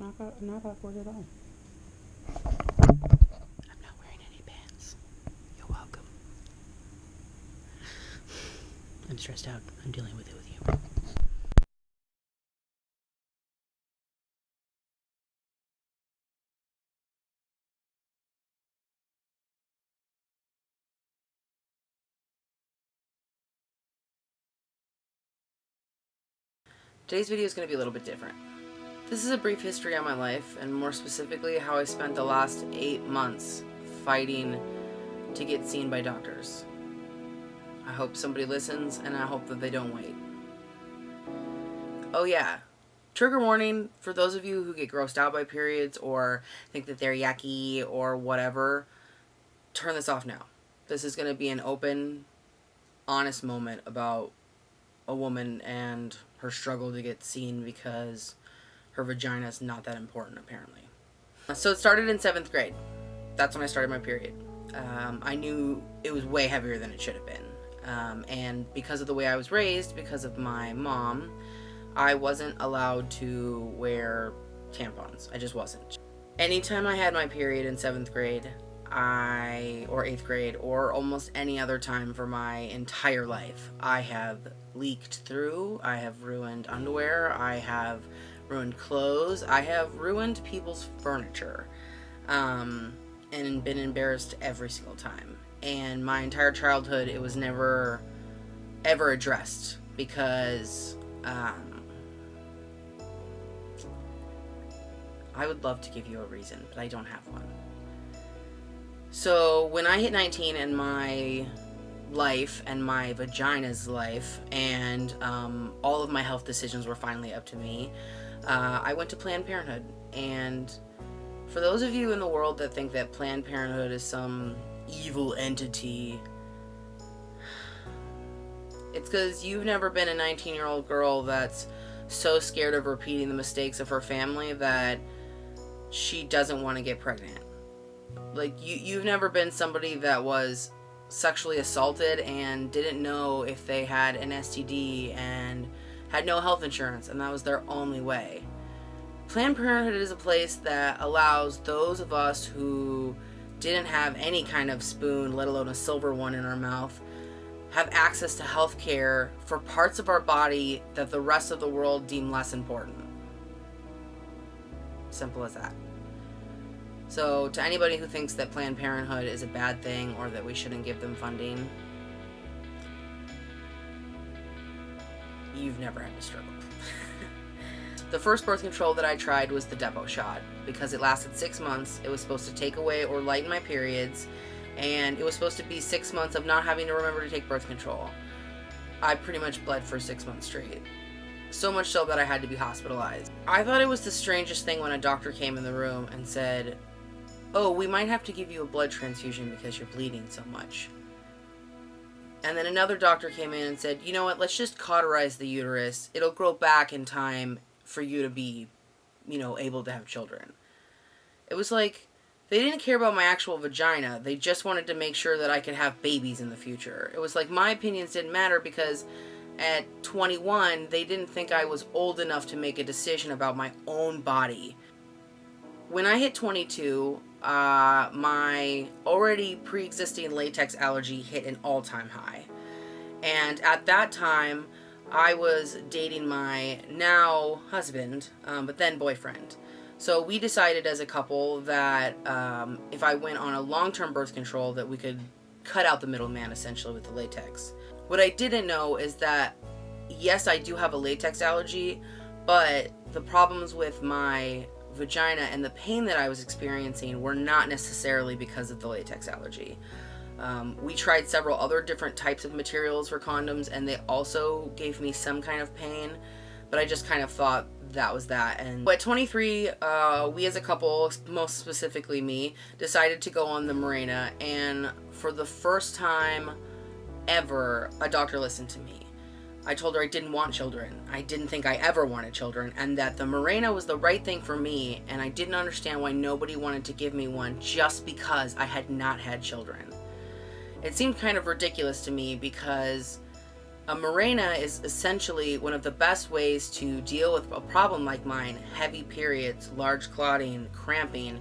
not awkward at all. I'm not wearing any pants. You're welcome. I'm stressed out. I'm dealing with it with you. Today's video is going to be a little bit different. This is a brief history on my life, and more specifically how I spent the last 8 months fighting to get seen by doctors. I hope somebody listens, and I hope that they don't wait. Oh yeah, trigger warning for those of you who get grossed out by periods or think that they're yucky or whatever, turn this off now. This is going to be an open, honest moment about a woman and her struggle to get seen because her vagina is not that important, apparently. So it started in 7th grade. That's when I started my period. I knew it was way heavier than it should have been. And because of the way I was raised, because of my mom, I wasn't allowed to wear tampons. I just wasn't. Anytime I had my period in 7th grade, or 8th grade, or almost any other time for my entire life, I have leaked through, I have ruined underwear, I have ruined clothes, I have ruined people's furniture, and been embarrassed every single time. And my entire childhood, it was never ever addressed because I would love to give you a reason, but I don't have one. So when I hit 19 and my life and my vagina's life and all of my health decisions were finally up to me, I went to Planned Parenthood. And for those of you in the world that think that Planned Parenthood is some evil entity, it's because you've never been a 19-year-old girl that's so scared of repeating the mistakes of her family that she doesn't want to get pregnant. Like, you've never been somebody that was sexually assaulted and didn't know if they had an STD and had no health insurance, and that was their only way. Planned Parenthood is a place that allows those of us who didn't have any kind of spoon, let alone a silver one in our mouth, have access to health care for parts of our body that the rest of the world deem less important. Simple as that. So to anybody who thinks that Planned Parenthood is a bad thing or that we shouldn't give them funding, you've never had to struggle. The first birth control that I tried was the Depo shot because it lasted 6 months. It was supposed to take away or lighten my periods, and it was supposed to be 6 months of not having to remember to take birth control. I pretty much bled for 6 months straight. So much so that I had to be hospitalized. I thought it was the strangest thing when a doctor came in the room and said, "Oh, we might have to give you a blood transfusion because you're bleeding so much." And then another doctor came in and said, "You know what, let's just cauterize the uterus. It'll grow back in time for you to be, able to have children." It was like, they didn't care about my actual vagina. They just wanted to make sure that I could have babies in the future. It was like my opinions didn't matter because at 21, they didn't think I was old enough to make a decision about my own body. When I hit 22, my already pre-existing latex allergy hit an all-time high. And at that time, I was dating my now husband, but then boyfriend. So we decided as a couple that if I went on a long-term birth control that we could cut out the middleman essentially with the latex. What I didn't know is that, yes, I do have a latex allergy, but the problems with my vagina and the pain that I was experiencing were not necessarily because of the latex allergy. We tried several other different types of materials for condoms, and they also gave me some kind of pain, but I just kind of thought that was that. And at 23, we as a couple, most specifically me, decided to go on the Mirena, and for the first time ever, a doctor listened to me. I told her I didn't want children. I didn't think I ever wanted children, and that the Mirena was the right thing for me, and I didn't understand why nobody wanted to give me one just because I had not had children. It seemed kind of ridiculous to me because A Mirena is essentially one of the best ways to deal with a problem like mine, heavy periods, large clotting, cramping.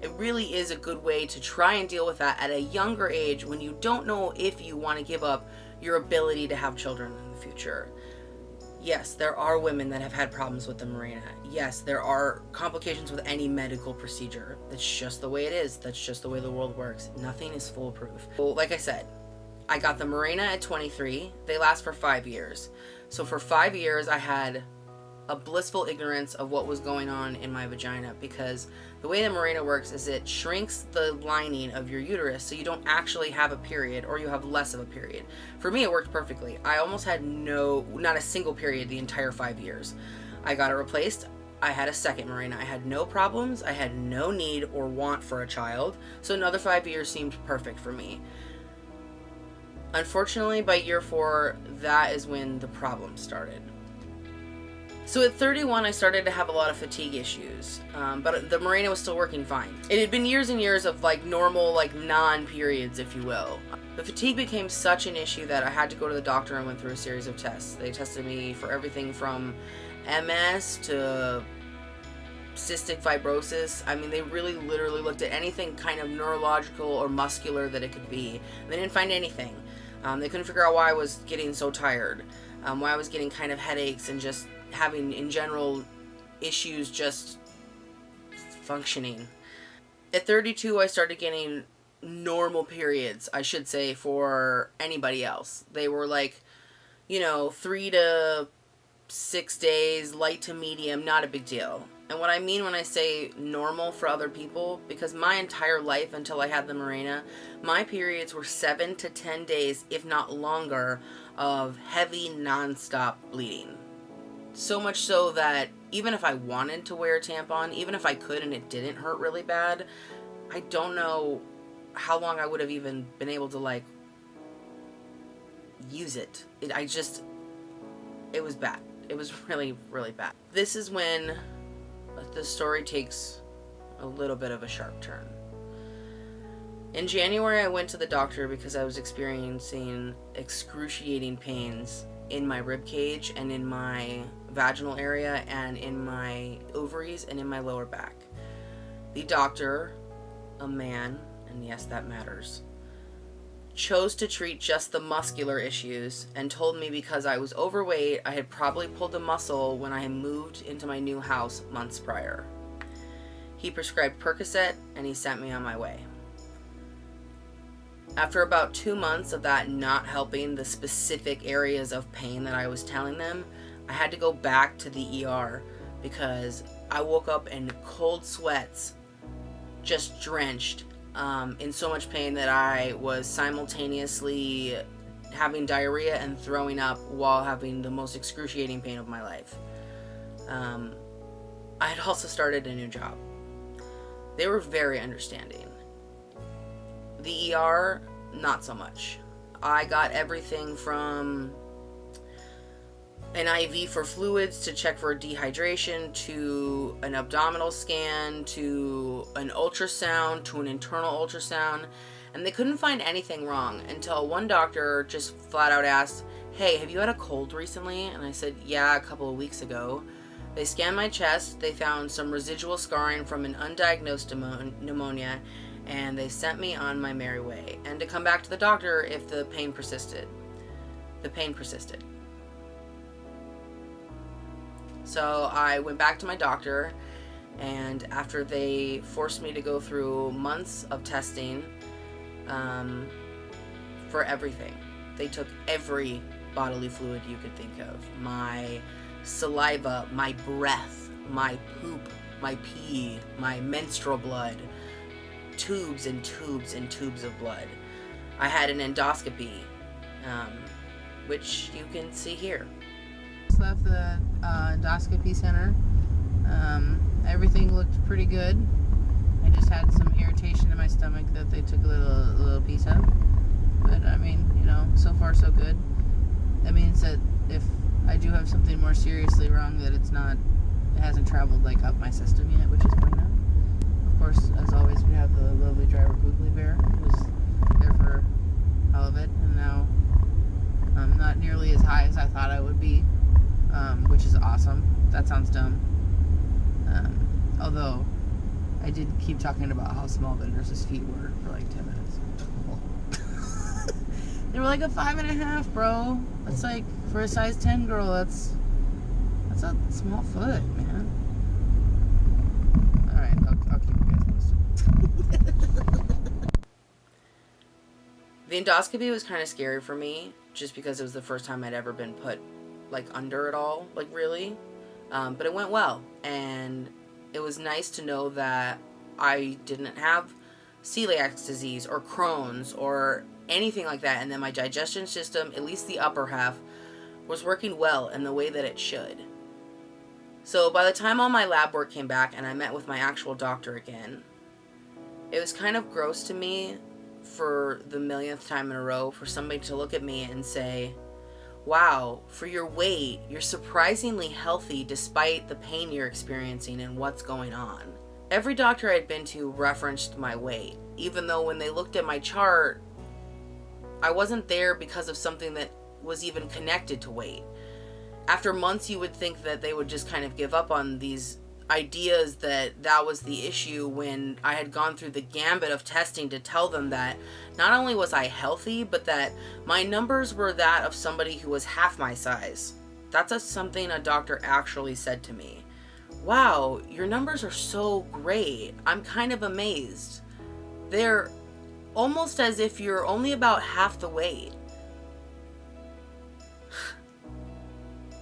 It really is a good way to try and deal with that at a younger age when you don't know if you want to give up your ability to have children in the future. Yes, there are women that have had problems with the Mirena. Yes, there are complications with any medical procedure. That's just the way it is. That's just the way the world works. Nothing is foolproof. Well, like I said, I got the Mirena at 23. They last for 5 years. So for 5 years, I had a blissful ignorance of what was going on in my vagina, because the way the Mirena works is it shrinks the lining of your uterus so you don't actually have a period, or you have less of a period. For me, it worked perfectly. I almost had not a single period the entire 5 years. I got it replaced. I had a second Mirena. I had no problems. I had no need or want for a child. So another 5 years seemed perfect for me. Unfortunately, by year 4, that is when the problem started. So at 31, I started to have a lot of fatigue issues, but the Mirena was still working fine. It had been years and years of normal, non-periods, if you will. The fatigue became such an issue that I had to go to the doctor and went through a series of tests. They tested me for everything from MS to cystic fibrosis. I mean, they really literally looked at anything kind of neurological or muscular that it could be. They didn't find anything. They couldn't figure out why I was getting so tired, why I was getting kind of headaches and just having, in general, issues just functioning. At 32, I started getting normal periods, I should say, for anybody else. They were 3 to 6 days, light to medium, not a big deal. And what I mean when I say normal for other people, because my entire life until I had the Mirena, my periods were 7 to 10 days, if not longer, of heavy non-stop bleeding. So much so that even if I wanted to wear a tampon, even if I could and it didn't hurt really bad, I don't know how long I would have even been able to use it. It was bad. It was really, really bad. This is when the story takes a little bit of a sharp turn. In January, I went to the doctor because I was experiencing excruciating pains in my rib cage and in my vaginal area and in my ovaries and in my lower back. The doctor, a man, and yes, that matters, chose to treat just the muscular issues and told me because I was overweight, I had probably pulled a muscle when I had moved into my new house months prior. He prescribed Percocet and he sent me on my way. After about 2 months of that not helping the specific areas of pain that I was telling them, I had to go back to the ER because I woke up in cold sweats, just drenched, in so much pain that I was simultaneously having diarrhea and throwing up while having the most excruciating pain of my life. I had also started a new job. They were very understanding. The ER, not so much. I got everything from an IV for fluids to check for dehydration, to an abdominal scan, to an ultrasound, to an internal ultrasound, and they couldn't find anything wrong until one doctor just flat out asked, "Hey, have you had a cold recently?" And I said, "Yeah, a couple of weeks ago." They scanned my chest, they found some residual scarring from an undiagnosed pneumonia, and they sent me on my merry way, and to come back to the doctor if the pain persisted. The pain persisted. So I went back to my doctor, and after they forced me to go through months of testing for everything, they took every bodily fluid you could think of. My saliva, my breath, my poop, my pee, my menstrual blood, tubes and tubes and tubes of blood. I had an endoscopy, which you can see here. Left the endoscopy center. Everything looked pretty good. I just had some irritation in my stomach that they took a little piece of. But I mean, so far so good. That means that if I do have something more seriously wrong, that it hasn't traveled up my system yet, which is good enough. Of course, as always, we have the lovely driver Googly Bear, who's there for all of it, and now Not nearly as high as I thought I would be, which is awesome. That sounds dumb. Although I did keep talking about how small the nurse's feet were for like 10 minutes. They were like a 5.5, bro. That's like, for a size 10 girl, that's a small foot, man. Alright, I'll keep you guys posted. The endoscopy was kind of scary for me, just because it was the first time I'd ever been put, like, under it all, like, really. But it went well, and it was nice to know that I didn't have celiac disease or Crohn's or anything like that, and that my digestion system, at least the upper half, was working well in the way that it should. So by the time all my lab work came back and I met with my actual doctor again, it was kind of gross to me for the millionth time in a row for somebody to look at me and say, wow, for your weight, you're surprisingly healthy despite the pain you're experiencing and what's going on. Every doctor I'd been to referenced my weight, even though when they looked at my chart, I wasn't there because of something that was even connected to weight. After months, you would think that they would just kind of give up on these ideas that was the issue, when I had gone through the gambit of testing to tell them that not only was I healthy, but that my numbers were that of somebody who was half my size. That's something a doctor actually said to me. Wow, your numbers are so great. I'm kind of amazed. They're almost as if you're only about half the weight.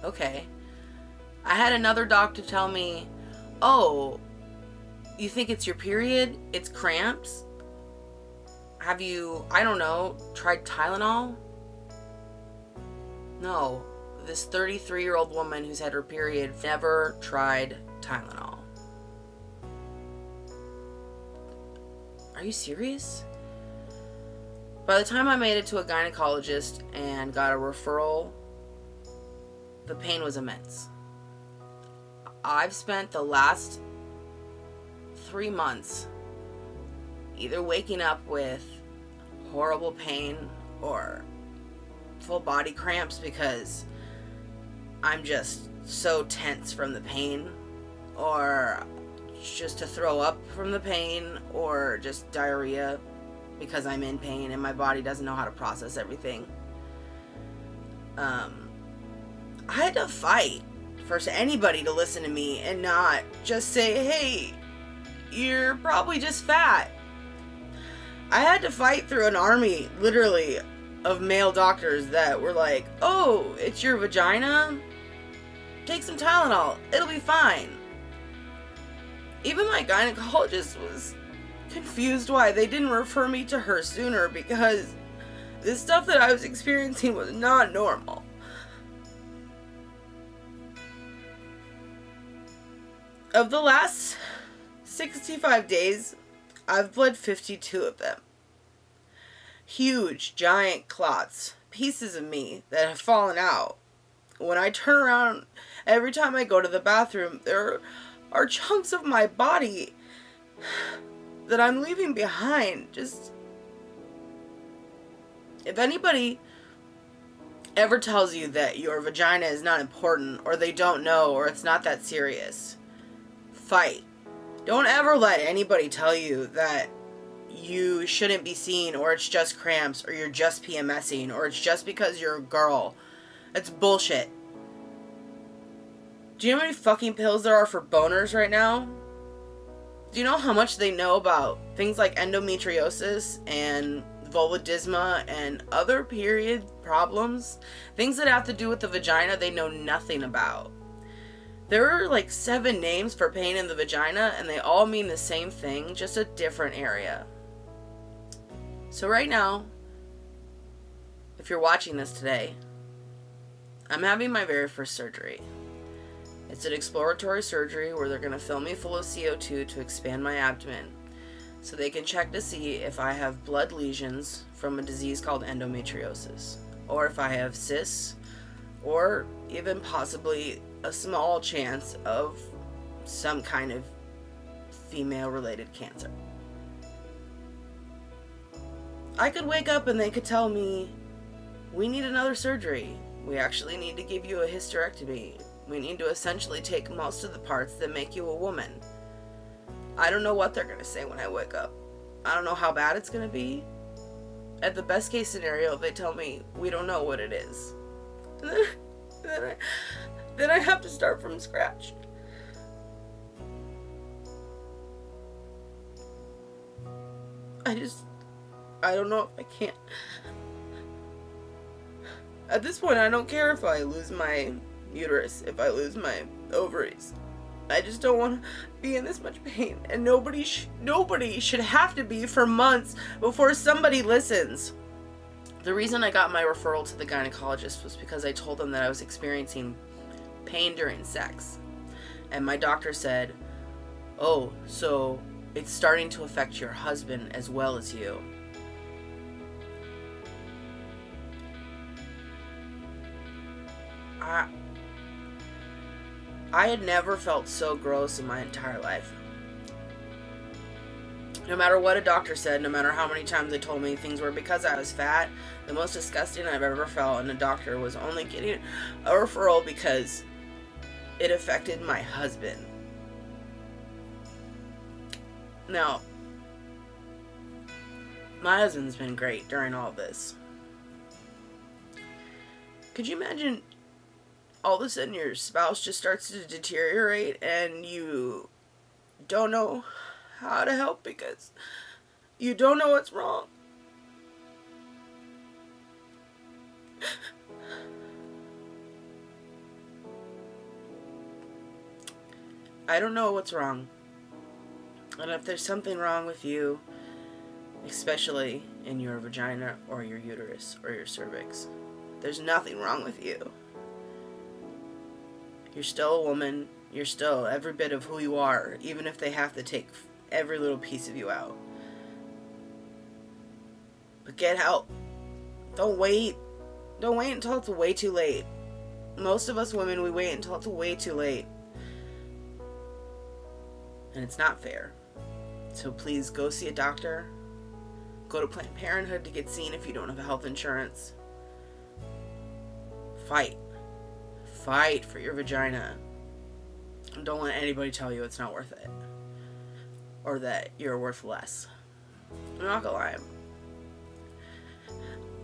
Okay. I had another doctor tell me, oh, you think it's your period? It's cramps? Have you, I don't know, tried Tylenol? No. This 33-year-old woman who's had her period never tried Tylenol. Are you serious? By the time I made it to a gynecologist and got a referral, the pain was immense. I've spent the last 3 months either waking up with horrible pain or full body cramps because I'm just so tense from the pain, or just to throw up from the pain, or just diarrhea because I'm in pain and my body doesn't know how to process everything. I had to fight for anybody to listen to me and not just say, hey, you're probably just fat. I had to fight through an army, literally, of male doctors that were like, oh, it's your vagina? Take some Tylenol, it'll be fine. Even my gynecologist was confused why they didn't refer me to her sooner, because the stuff that I was experiencing was not normal. Of the last 65 days, I've bled 52 of them. Huge, giant clots, pieces of me that have fallen out. When I turn around, every time I go to the bathroom, there are chunks of my body that I'm leaving behind. Just, if anybody ever tells you that your vagina is not important, or they don't know, or it's not that serious, fight. Don't ever let anybody tell you that you shouldn't be seen, or it's just cramps, or you're just PMSing, or it's just because you're a girl. It's bullshit. Do you know how many fucking pills there are for boners right now? Do you know how much they know about things like endometriosis and vulvodysma and other period problems? Things that have to do with the vagina they know nothing about. There are like 7 names for pain in the vagina, and they all mean the same thing, just a different area. So right now, if you're watching this today, I'm having my very first surgery. It's an exploratory surgery where they're going to fill me full of CO2 to expand my abdomen, so they can check to see if I have blood lesions from a disease called endometriosis, or if I have cysts, or even possibly a small chance of some kind of female-related cancer. I could wake up and they could tell me, we need another surgery. We actually need to give you a hysterectomy. We need to essentially take most of the parts that make you a woman. I don't know what they're going to say when I wake up. I don't know how bad it's going to be. At the best case scenario, they tell me, we don't know what it is. Then I have to start from scratch. I don't know if I can. At this point, I don't care if I lose my uterus, if I lose my ovaries. I just don't want to be in this much pain. And nobody should have to be for months before somebody listens. The reason I got my referral to the gynecologist was because I told them that I was experiencing pain during sex. And my doctor said, "Oh, so it's starting to affect your husband as well as you." I had never felt so gross in my entire life. No matter what a doctor said, no matter how many times they told me things were because I was fat, the most disgusting I've ever felt, and a doctor was only getting a referral because it affected my husband. Now, my husband's been great during all this. Could you imagine all of a sudden your spouse just starts to deteriorate and you don't know how to help because you don't know what's wrong? I don't know what's wrong. And if there's something wrong with you, especially in your vagina or your uterus or your cervix, there's nothing wrong with you. You're still a woman. You're still every bit of who you are, even if they have to take every little piece of you out. But get help. Don't wait. Don't wait until it's way too late. Most of us women, we wait until it's way too late. And it's not fair. So please go see a doctor. Go to Planned Parenthood to get seen if you don't have health insurance. Fight. Fight for your vagina. And don't let anybody tell you it's not worth it. Or that you're worth less. I'm not gonna lie. I'm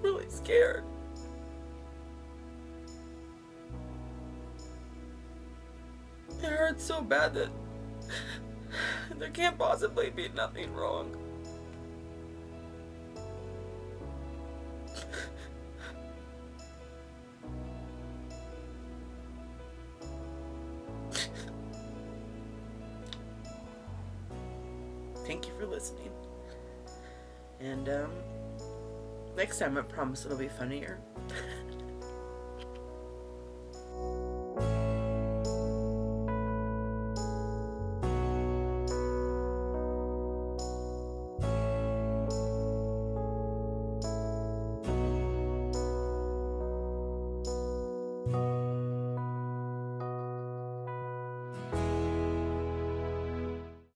really scared. It hurts so bad that there can't possibly be nothing wrong. Thank you for listening. And next time I promise it'll be funnier.